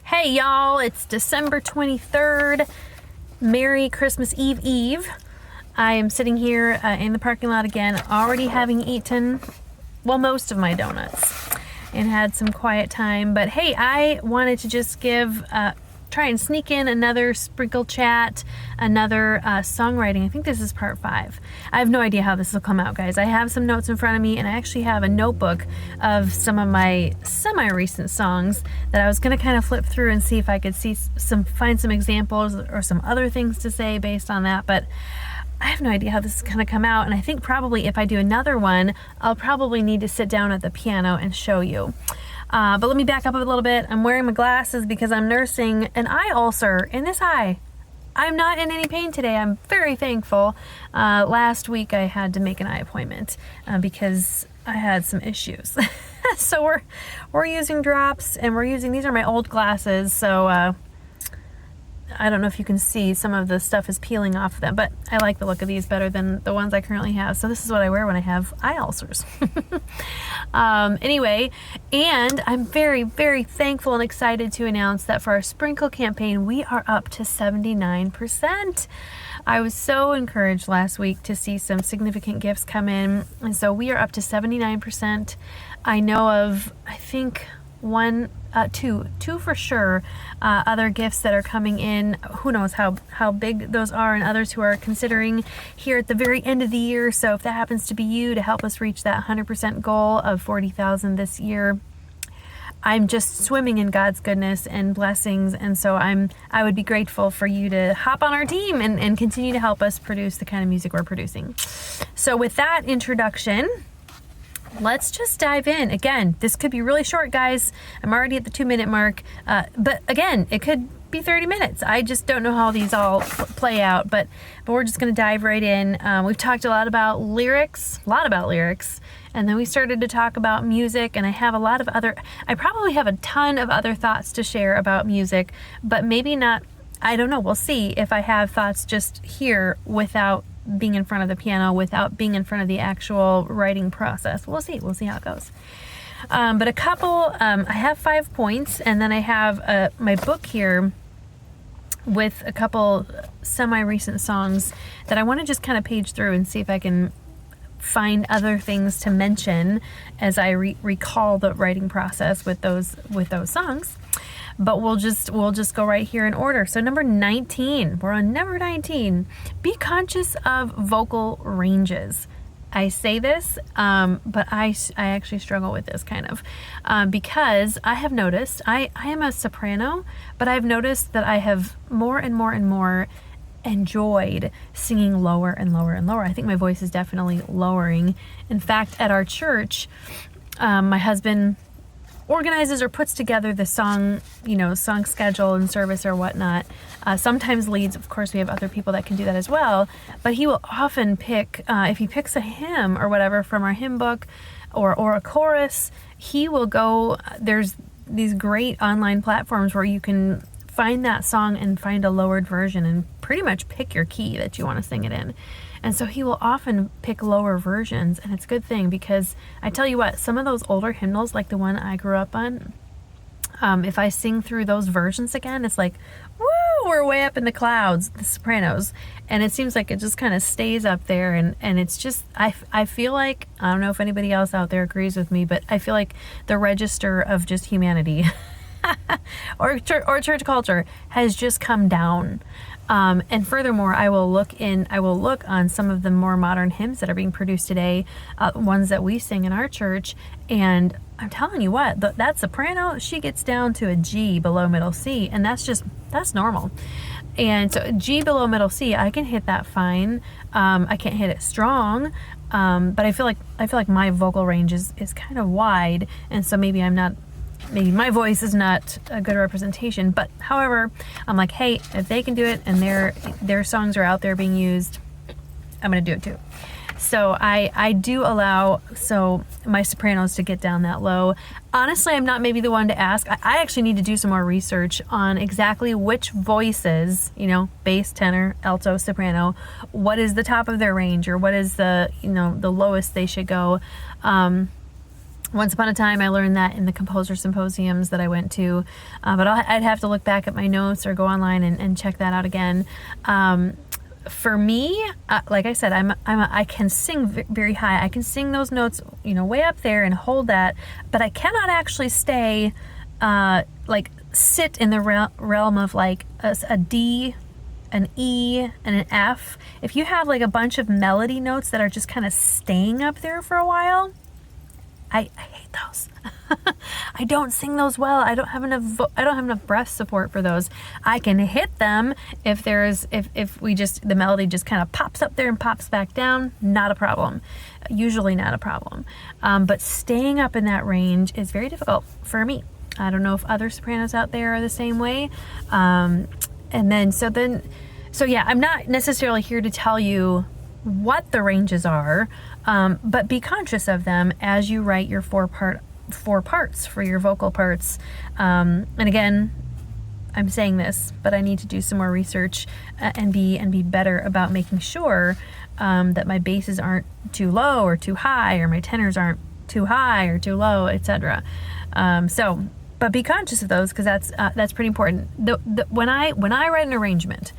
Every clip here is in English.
Hey y'all, it's December 23rd. Merry Christmas Eve. I am sitting here in the parking lot again, already having eaten, well, most of my donuts and had some quiet time. But hey, I wanted to just try and sneak in another sprinkle chat, another songwriting. I think this is part 5. I have no idea how this will come out, guys. I have some notes in front of me, and I actually have a notebook of some of my semi-recent songs that I was going to kind of flip through and see if I could find some examples or some other things to say based on that. But I have no idea how this is going to come out, and I think probably if I do another one, I'll probably need to sit down at the piano and show you. But let me back up a little bit. I'm wearing my glasses because I'm nursing an eye ulcer in this eye. I'm not in any pain today. I'm very thankful. Last week I had to make an eye appointment because I had some issues. So we're using drops, and these are my old glasses, so I don't know if you can see, some of the stuff is peeling off of them, but I like the look of these better than the ones I currently have. So this is what I wear when I have eye ulcers. Anyway, and I'm very, very thankful and excited to announce that for our sprinkle campaign, we are up to 79%. I was so encouraged last week to see some significant gifts come in, and so we are up to 79%. I know of, I think, two for sure, other gifts that are coming in. Who knows how big those are, and others who are considering here at the very end of the year. So if that happens to be you, to help us reach that 100% goal of 40,000 this year, I'm just swimming in God's goodness and blessings, and so I would be grateful for you to hop on our team and continue to help us produce the kind of music we're producing. So with that introduction, let's just dive in. Again, this could be really short, guys. I'm already at the 2-minute mark. But again, it could be 30 minutes. I just don't know how these all play out, but we're just going to dive right in. We've talked a lot about lyrics, and then we started to talk about music, and I probably have a ton of other thoughts to share about music, but maybe not. I don't know. We'll see if I have thoughts just here without being in front of the piano, without being in front of the actual writing process. We'll see how it goes. But a couple, I have 5 points, and then I have my book here with a couple semi-recent songs that I want to just kind of page through and see if I can find other things to mention as I recall the writing process with those songs. But we'll just go right here in order. So number 19, we're on number 19. Be conscious of vocal ranges. I say this, but I actually struggle with this kind of, because I have noticed, I am a soprano, but I've noticed that I have more and more enjoyed singing lower and lower and lower. I think my voice is definitely lowering. In fact, at our church, my husband organizes or puts together the song schedule and service or whatnot. Sometimes leads, of course, we have other people that can do that as well, but he will often pick, if he picks a hymn or whatever from our hymn book or a chorus, he will go, there's these great online platforms where you can find that song and find a lowered version and pretty much pick your key that you want to sing it in. And so he will often pick lower versions, and it's a good thing, because I tell you what, some of those older hymnals, like the one I grew up on, if I sing through those versions again, it's like, woo, we're way up in the clouds, the sopranos, and it seems like it just kind of stays up there, and it's just, I feel like, I don't know if anybody else out there agrees with me, but I feel like the register of just humanity or church culture has just come down. And furthermore, I will look on some of the more modern hymns that are being produced today, ones that we sing in our church, and I'm telling you what, that soprano, she gets down to a G below middle C, and that's normal. And so G below middle C, I can hit that fine. I can't hit it strong, but I feel like my vocal range is kind of wide, and so maybe my voice is not a good representation, but however, I'm like, hey, if they can do it and their songs are out there being used, I'm going to do it too. So I do allow my sopranos to get down that low. Honestly, I'm not maybe the one to ask. I actually need to do some more research on exactly which voices, bass, tenor, alto, soprano, what is the top of their range, or what is the lowest they should go. Once upon a time, I learned that in the composer symposiums that I went to, but I'd have to look back at my notes or go online and check that out again. For me, like I said, I can sing very high. I can sing those notes, way up there and hold that, but I cannot actually stay, sit in the realm of like a D, an E, and an F. If you have like a bunch of melody notes that are just kind of staying up there for a while, I hate those. I don't sing those well. I don't have enough breath support for those. I can hit them if the melody just kind of pops up there and pops back down, not a problem. Usually not a problem. But staying up in that range is very difficult for me. I don't know if other sopranos out there are the same way. So yeah, I'm not necessarily here to tell you what the ranges are, but be conscious of them as you write your four parts for your vocal parts. And again, I'm saying this, but I need to do some more research and be better about making sure that my basses aren't too low or too high, or my tenors aren't too high or too low, etc. But be conscious of those, because that's pretty important. When I write an arrangement,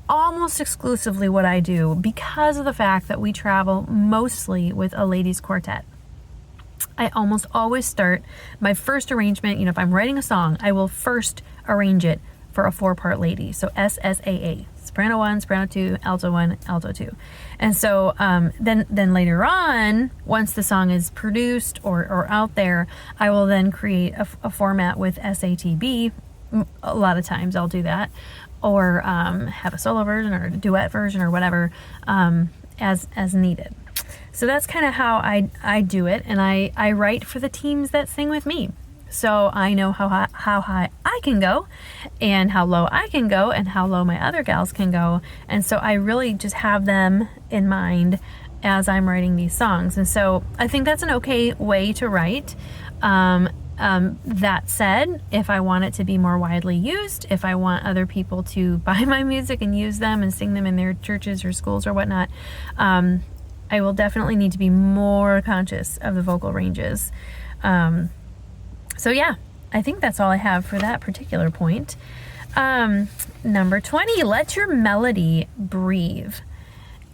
almost exclusively what I do, because of the fact that we travel mostly with a ladies quartet, I almost always start my first arrangement. If I'm writing a song, I will first arrange it for a 4-part lady. So SSAA, soprano 1, soprano 2, alto 1, alto 2. And so then later on, once the song is produced or out there, I will then create a format with SATB. A lot of times I'll do that, or have a solo version or a duet version or whatever, as needed. So that's kind of how I do it, and I write for the teams that sing with me. So I know how high I can go, and how low I can go, and how low my other gals can go. And so I really just have them in mind as I'm writing these songs. And so I think that's an okay way to write. That said, if I want it to be more widely used, if I want other people to buy my music and use them and sing them in their churches or schools or whatnot, I will definitely need to be more conscious of the vocal ranges. So yeah, I think that's all I have for that particular point. Number 20, let your melody breathe.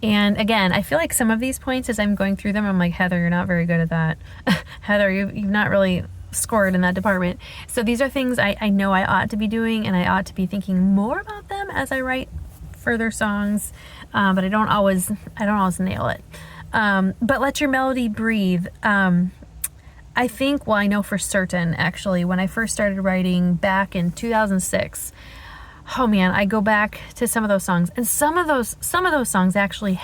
And again, I feel like some of these points, as I'm going through them, I'm like, Heather, you're not very good at that. Heather, you've not really scored in that department. So these are things I know I ought to be doing, and I ought to be thinking more about them as I write further songs, but I don't always nail it. But let your melody breathe. I think, I know for certain, actually, when I first started writing back in 2006, oh man, I go back to some of those songs, and some of those songs actually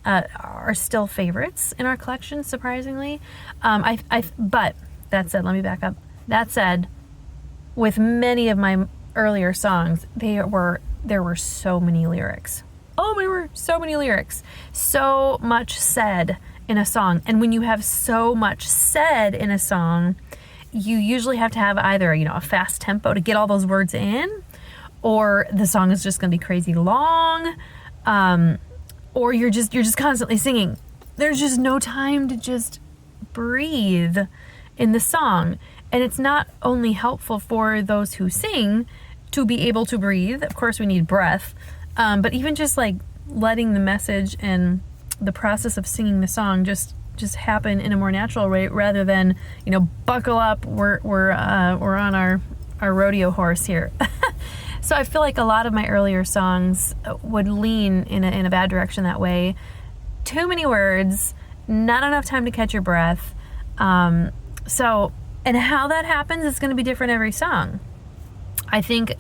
are still favorites in our collection, surprisingly. But that said, let me back up. That said, with many of my earlier songs, there were so many lyrics. Oh, there were so many lyrics. So much said in a song. And when you have so much said in a song, you usually have to have either, a fast tempo to get all those words in, or the song is just going to be crazy long, or you're just constantly singing. There's just no time to just breathe in the song. And it's not only helpful for those who sing to be able to breathe. Of course, we need breath. But even just like letting the message and the process of singing the song just happen in a more natural way, rather than, buckle up, we're on our rodeo horse here. So I feel like a lot of my earlier songs would lean in a bad direction that way. Too many words, not enough time to catch your breath. And how that happens is going to be different every song. I think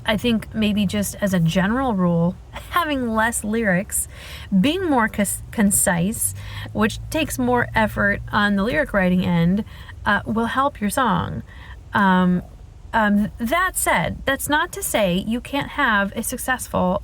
maybe just as a general rule, having less lyrics, being more concise, which takes more effort on the lyric writing end, will help your song. That said, that's not to say you can't have a successful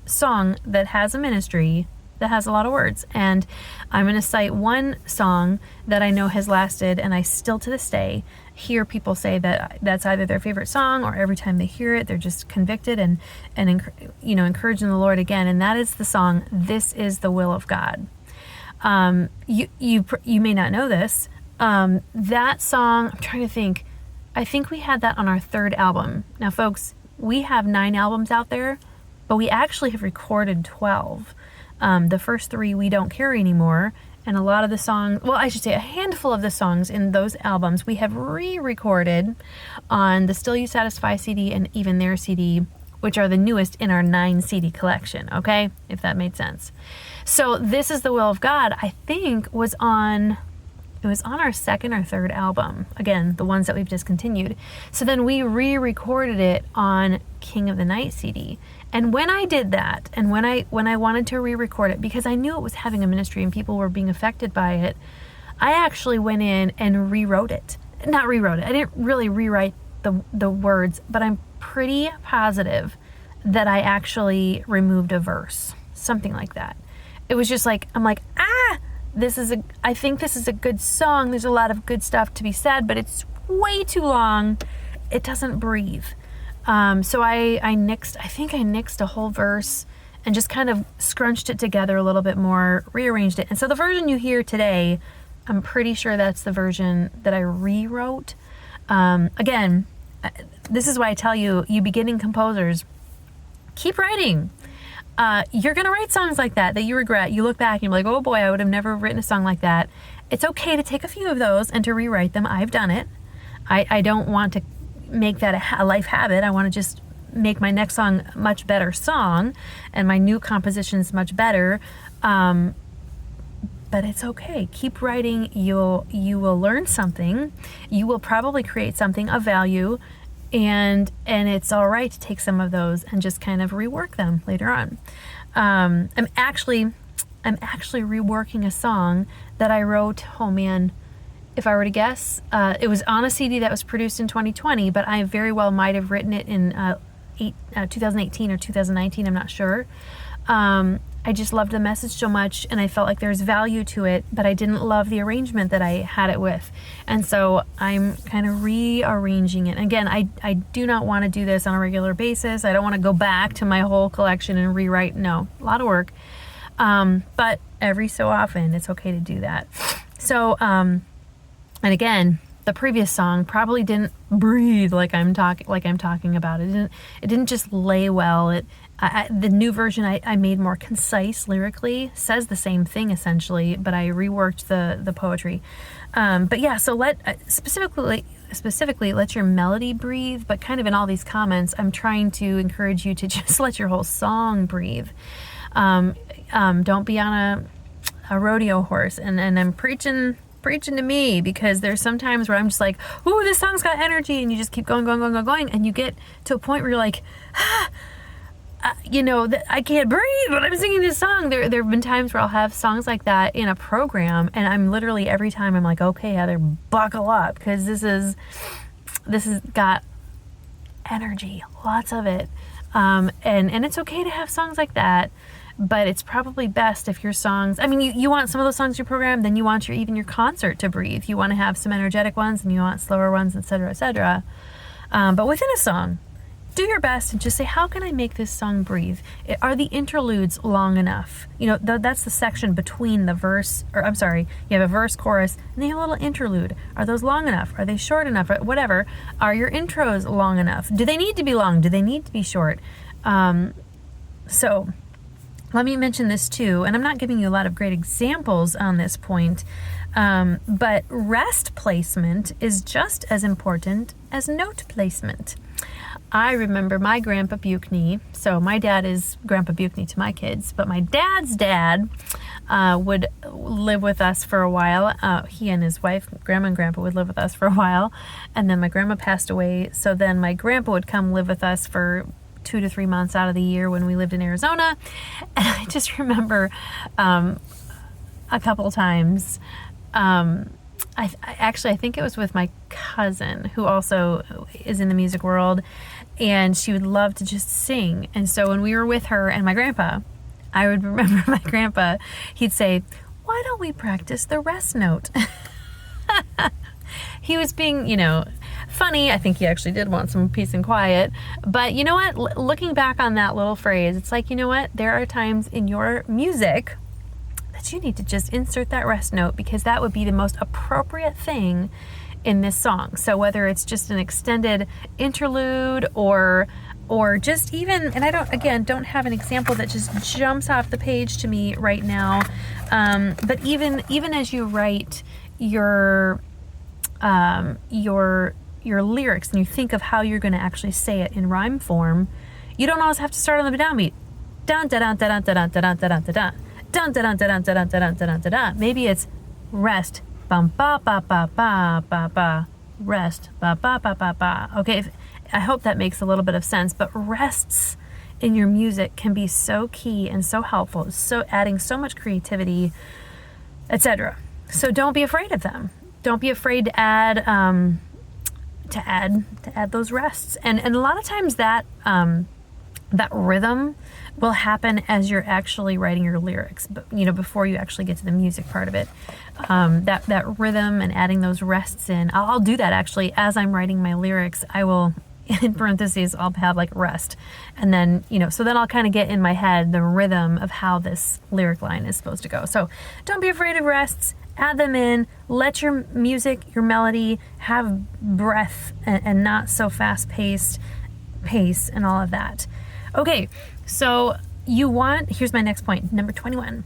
song that has a ministry that has a lot of words. And I'm going to cite one song that I know has lasted, and I still to this day hear people say that that's either their favorite song, or every time they hear it, they're just convicted and encouraged in the Lord again. And that is the song, "This Is the Will of God." You may not know this, That song, I'm trying to think. I think we had that on our 3rd album. Now, folks, we have 9 albums out there, but we actually have recorded 12. The first 3 we don't carry anymore. And a lot of the songs, well, I should say a handful of the songs in those albums we have re-recorded on the Still You Satisfy CD and Even There CD, which are the newest in our 9 CD collection, okay? If that made sense. So This Is the Will of God, I think was on our 2nd or 3rd album. Again, the ones that we've discontinued. So then we re-recorded it on King of the Night CD. And when I did that, and when I wanted to re-record it, because I knew it was having a ministry and people were being affected by it, I actually went in and rewrote it. Not rewrote it. I didn't really rewrite the words, but I'm pretty positive that I actually removed a verse. Something like that. It was just like, I'm like, I think this is a good song. There's a lot of good stuff to be said, but it's way too long. It doesn't breathe. So I nixed a whole verse and just kind of scrunched it together a little bit more, rearranged it. And so the version you hear today, I'm pretty sure that's the version that I rewrote. Again, this is why I tell you beginning composers, keep writing. You're going to write songs like that you regret. You look back and you're like, oh boy, I would have never written a song like that. It's okay to take a few of those and to rewrite them. I've done it. I don't want to make that a life habit. I want to just make my next song a much better song and my new compositions much better. But it's okay. Keep writing. You will learn something. You will probably create something of value. And it's all right to take some of those and just kind of rework them later on. I'm actually reworking a song that I wrote, oh man, if I were to guess, it was on a CD that was produced in 2020, but I very well might have written it in 2018 or 2019, I'm not sure. I just loved the message so much and I felt like there's value to it, but I didn't love the arrangement that I had it with. And so I'm kind of rearranging it. Again, I do not want to do this on a regular basis. I don't want to go back to my whole collection and rewrite. No, a lot of work. But every so often it's okay to do that. So, and again, the previous song probably didn't breathe like I'm talking about. It didn't just lay well. The new version I made more concise lyrically, says the same thing essentially, but I reworked the poetry. But yeah, so specifically let your melody breathe, but kind of in all these comments, I'm trying to encourage you to just let your whole song breathe. Don't be on a rodeo horse, and I'm preaching to me, because there's some times where I'm just like, ooh, this song's got energy, and you just keep going, and you get to a point where you're like, I can't breathe when I'm singing this song. There have been times where I'll have songs like that in a program, and I'm literally every time I'm like, okay, Heather, buckle up, because this has got energy, lots of it, and it's okay to have songs like that. But it's probably best if your songs, I mean, you want some of those songs in your program, then you want even your concert to breathe. You want to have some energetic ones and you want slower ones, etc., etc. But within a song, do your best and just say, how can I make this song breathe? Are the interludes long enough? That's the section between the verse, you have a verse, chorus, and then you have a little interlude. Are those long enough? Are they short enough? Whatever. Are your intros long enough? Do they need to be long? Do they need to be short? So let me mention this too, and I'm not giving you a lot of great examples on this point, but rest placement is just as important as note placement. I remember my Grandpa Buchne, so my dad is Grandpa Buchne to my kids, but my dad's dad would live with us for a while. He and his wife, Grandma and Grandpa, would live with us for a while, and then my grandma passed away, so then my grandpa would come live with us for 2 to 3 months out of the year when we lived in Arizona. And I just remember a couple times, I think it was with my cousin, who also is in the music world, and she would love to just sing. And so when we were with her and my grandpa, I would remember my grandpa, he'd say, why don't we practice the rest note? He was being, funny. I think he actually did want some peace and quiet. But you know what? Looking back on that little phrase, it's like, you know what? There are times in your music that you need to just insert that rest note, because that would be the most appropriate thing in this song. So whether it's just an extended interlude or just even, and I don't have an example that just jumps off the page to me right now, but even as you write your lyrics and you think of how you're going to actually say it in rhyme form, you don't always have to start on the downbeat. Dun dun dun dun dun dun dun dun dun dun dun dun dun dun dun dun dun dun dun dun. Maybe it's rest, bum ba ba ba ba ba ba, rest, ba ba ba ba ba. Okay, I hope that makes a little bit of sense. But rests in your music can be so key and so helpful, so adding so much creativity, etc. So don't be afraid of them. Don't be afraid to add those rests. And a lot of times that that rhythm will happen as you're actually writing your lyrics, but before you actually get to the music part of it. That rhythm and adding those rests in. I'll do that actually as I'm writing my lyrics. I will, in parentheses, I'll have like rest, and then so then I'll kind of get in my head the rhythm of how this lyric line is supposed to go. So don't be afraid of rests. Add them in. Let your music, your melody have breath and not so fast-paced pace and all of that. Okay, so here's my next point, number 21.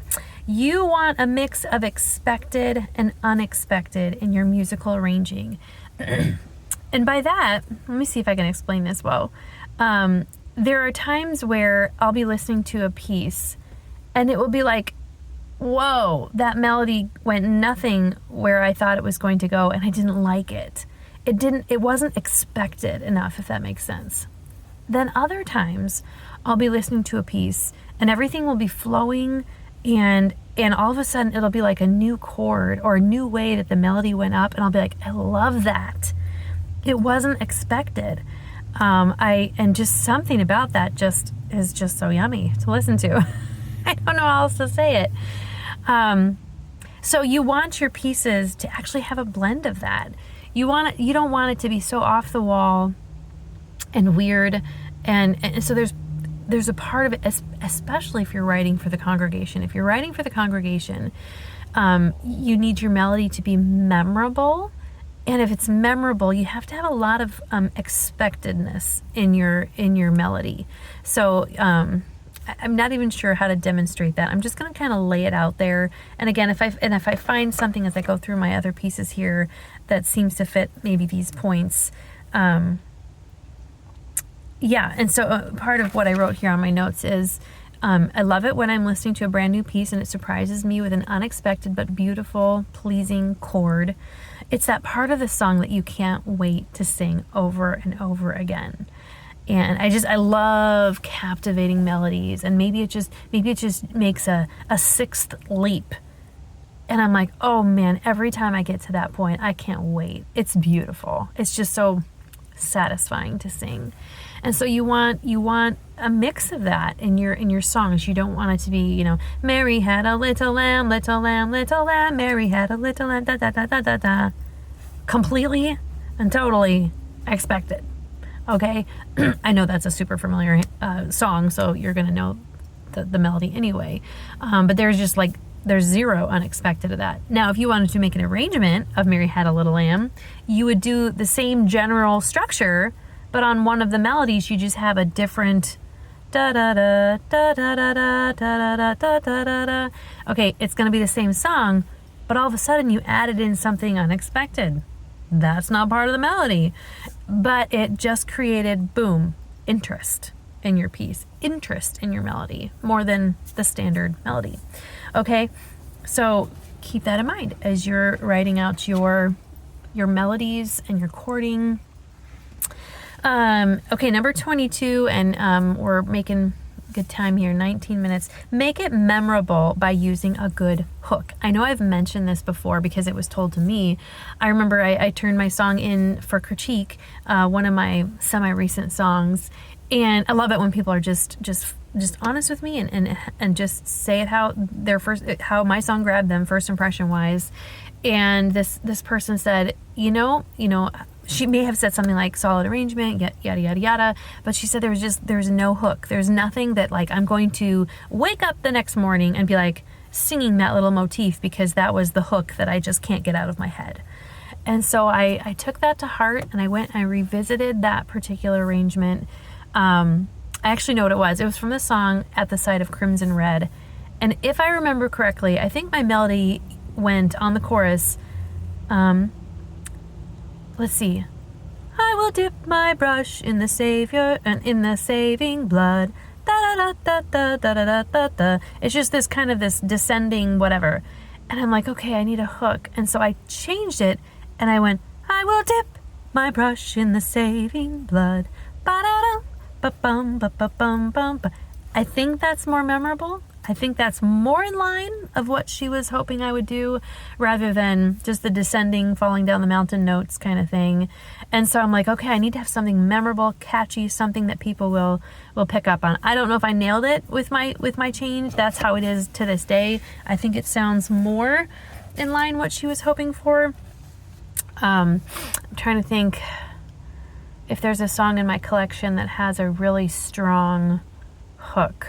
You want a mix of expected and unexpected in your musical arranging. And by that, let me see if I can explain this well. There are times where I'll be listening to a piece and it will be like, whoa, that melody went nothing where I thought it was going to go, and I didn't like it. It wasn't expected enough, if that makes sense. Then other times I'll be listening to a piece and everything will be flowing, and all of a sudden it'll be like a new chord or a new way that the melody went up, and I'll be like, I love that. It wasn't expected. And just something about that is just so yummy to listen to. I don't know how else to say it. So you want your pieces to actually have a blend of that. You don't want it to be so off the wall and weird. And so there's a part of it, especially if you're writing for the congregation. If you're writing for the congregation, you need your melody to be memorable. And if it's memorable, you have to have a lot of expectedness in your melody. So I'm not even sure how to demonstrate that. I'm just going to kind of lay it out there. And again, if I find something as I go through my other pieces here that seems to fit maybe these points, yeah. And so part of what I wrote here on my notes is, I love it when I'm listening to a brand new piece and it surprises me with an unexpected but beautiful, pleasing chord. It's that part of the song that you can't wait to sing over and over again. And I love captivating melodies, and maybe it just makes a sixth leap. And I'm like, oh man, every time I get to that point, I can't wait. It's beautiful. It's just so satisfying to sing. And so you want a mix of that in your songs. You don't want it to be, Mary had a little lamb, little lamb, little lamb, Mary had a little lamb, da da da da da da. Completely and totally expected. Okay, I know that's a super familiar song, so you're gonna know the melody anyway. But there's zero unexpected of that. Now, if you wanted to make an arrangement of Mary Had a Little Lamb, you would do the same general structure, but on one of the melodies, you just have a different da da da da da da da da da da da da. Okay, it's gonna be the same song, but all of a sudden you added in something unexpected. That's not part of the melody, but it just created, boom, interest in your piece, interest in your melody, more than the standard melody. Okay, so keep that in mind as you're writing out your melodies and your chording. Okay, number 22, and we're making good time here, 19 minutes. Make it memorable by using a good hook. I know I've mentioned this before because it was told to me. I remember I turned my song in for critique, one of my semi-recent songs, and I love it when people are just honest with me and just say it how my song grabbed them first impression wise. And this person said, she may have said something like solid arrangement, yada, yada, yada. But she said there's no hook. There's nothing that I'm going to wake up the next morning and be like, singing that little motif because that was the hook that I just can't get out of my head. And so I took that to heart, and I went and I revisited that particular arrangement. I actually know what it was. It was from the song At the Sight of Crimson Red. And if I remember correctly, I think my melody went on the chorus. Let's see. I will dip my brush in the Savior and in the saving blood. Da da da da da da da da da. It's just this kind of this descending whatever. And I'm like, okay, I need a hook. And so I changed it, and I went, I will dip my brush in the saving blood. Ba-da-dum, ba-bum, ba-ba-bum, bum, ba. I think that's more memorable. I think that's more in line of what she was hoping I would do, rather than just the descending, falling down the mountain notes kind of thing. And so I'm like, okay, I need to have something memorable, catchy, something that people will pick up on. I don't know if I nailed it with my change. That's how it is to this day. I think it sounds more in line what she was hoping for. I'm trying to think if there's a song in my collection that has a really strong hook.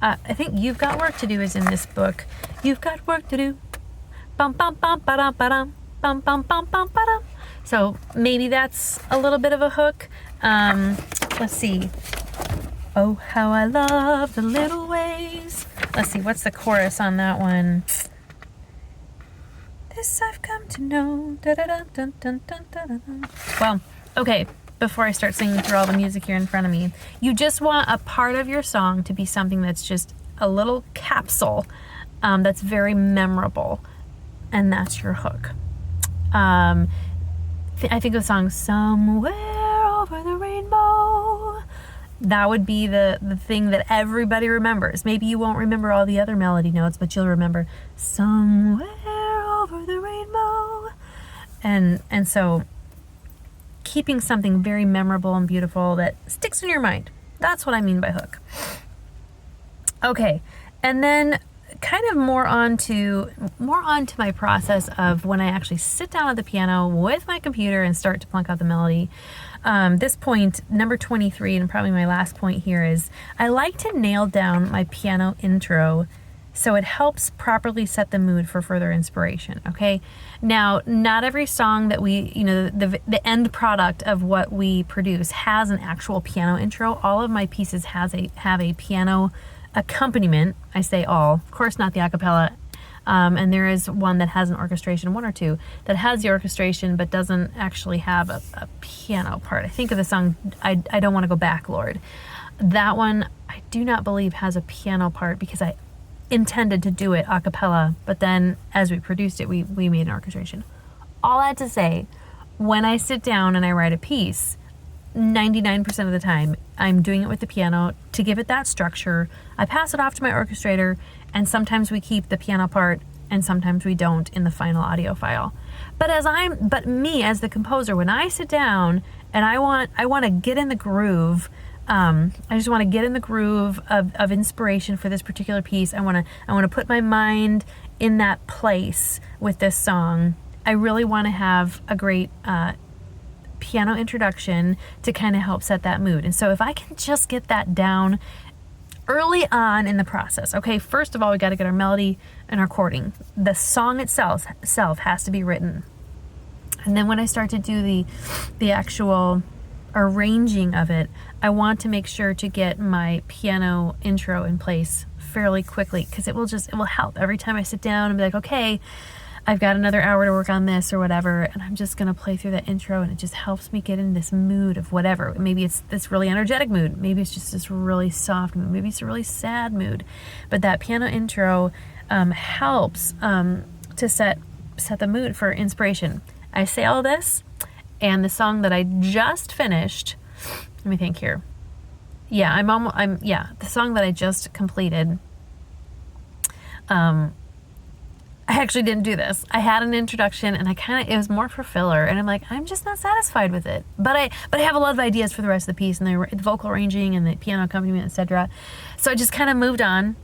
I think You've Got Work to Do is in this book. You've got work to do. Bum bum bum ba-dum ba-dum. Bum bum bum bum ba-dum. So maybe that's a little bit of a hook. Let's see. Oh, how I love the little ways. Let's see, what's the chorus on that one? This I've come to know. Da-da-dun-dun-dun-dun-dun-dun. Well, okay. Before I start singing through all the music here in front of me, you just want a part of your song to be something that's just a little capsule that's very memorable, and that's your hook. I think of the song Somewhere Over the Rainbow. That would be the thing that everybody remembers. Maybe you won't remember all the other melody notes, but you'll remember Somewhere Over the Rainbow. And so keeping something very memorable and beautiful that sticks in your mind. That's what I mean by hook. Okay, and then kind of more on to my process of when I actually sit down at the piano with my computer and start to plunk out the melody. This point, number 23, and probably my last point here, is I like to nail down my piano intro so it helps properly set the mood for further inspiration, okay? Now, not every song that we, the end product of what we produce has an actual piano intro. All of my pieces have a piano accompaniment. I say all, of course not the a cappella. And there is one that has an orchestration, one or two, that has the orchestration but doesn't actually have a piano part. I think of the song, I Don't Want to Go Back, Lord. That one, I do not believe has a piano part because I intended to do it a cappella, but then as we produced it, we made an orchestration. All that to say, when I sit down and I write a piece, 99% of the time, I'm doing it with the piano to give it that structure. I pass it off to my orchestrator, and sometimes we keep the piano part, and sometimes we don't in the final audio file. But me as the composer, when I sit down and I want to get in the groove. I just want to get in the groove of inspiration for this particular piece. I want to put my mind in that place with this song. I really want to have a great piano introduction to kind of help set that mood. And so if I can just get that down early on in the process, okay, first of all, we got to get our melody and our chording. The song itself has to be written. And then when I start to do the actual arranging of it, I want to make sure to get my piano intro in place fairly quickly, because it will help every time I sit down and be like, okay, I've got another hour to work on this or whatever, and I'm just gonna play through that intro, and it just helps me get in this mood of whatever. Maybe it's this really energetic mood, maybe it's just this really soft mood, maybe it's a really sad mood, but that piano intro helps to set the mood for inspiration. I say all this, and the song that I just finished, let me think here. Yeah, the song that I just completed, I actually didn't do this. I had an introduction, and it was more for filler, and I'm like, I'm just not satisfied with it. But I have a lot of ideas for the rest of the piece, and the vocal arranging and the piano accompaniment, etc. So I just kind of moved on.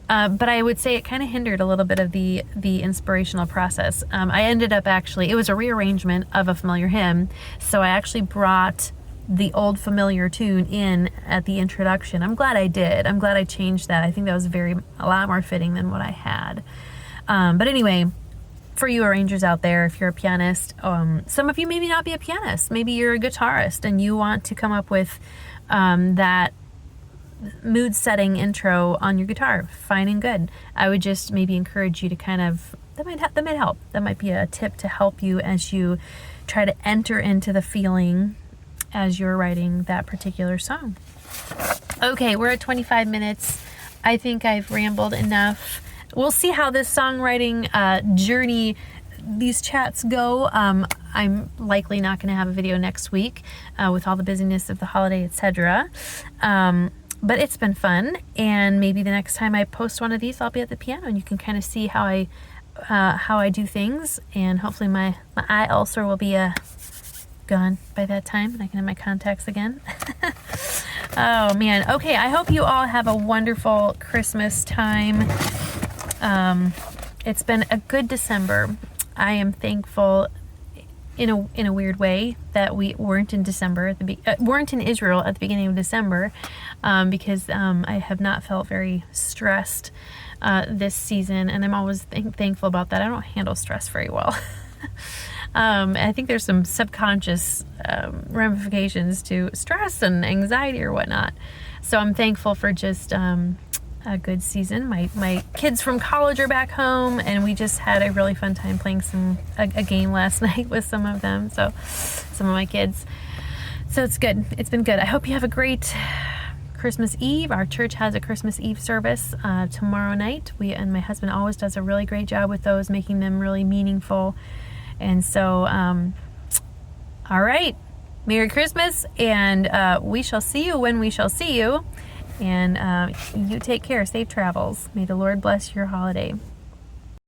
But I would say it kind of hindered a little bit of the inspirational process. I ended up it was a rearrangement of a familiar hymn, so I actually brought the old familiar tune in at the introduction. I'm glad I did. I'm glad I changed that. I think that was a lot more fitting than what I had. But anyway, for you arrangers out there, if you're a pianist, some of you maybe not be a pianist. Maybe you're a guitarist and you want to come up with that mood setting intro on your guitar. Fine and good. I would just maybe encourage you to kind of, that might help. That might be a tip to help you as you try to enter into the feeling as you're writing that particular song. Okay, we're at 25 minutes. I think I've rambled enough. We'll see how this songwriting journey, these chats go. I'm likely not going to have a video next week with all the busyness of the holiday, etc. But it's been fun, and maybe the next time I post one of these, I'll be at the piano, and you can kind of see how I do things, and hopefully my eye ulcer will be gone by that time, and I can have my contacts again. Oh man. Okay, I hope you all have a wonderful Christmas time. It's been a good December. I am thankful in a weird way that we weren't in December weren't in Israel at the beginning of December, because I have not felt very stressed this season, and I'm always thankful about that. I don't handle stress very well. I think there's some subconscious ramifications to stress and anxiety or whatnot. So I'm thankful for just a good season. My kids from college are back home, and we just had a really fun time playing a game last night with some of them. So some of my kids. So it's good. It's been good. I hope you have a great Christmas Eve. Our church has a Christmas Eve service tomorrow night. My husband always does a really great job with those, making them really meaningful. And so, all right, Merry Christmas, and we shall see you when we shall see you. And you take care. Safe travels. May the Lord bless your holiday.